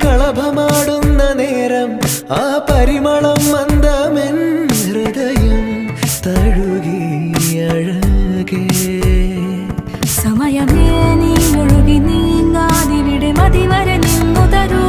കളഭമാടുന്ന നേരം ആ പരിമളം മന്ദമെൻ ഹൃദയം തഴുകി അഴകേ സമയമേ നീ ഒഴുകി നീങ്ങാതിവിടെ മതിവരെ നിന്നു തരൂ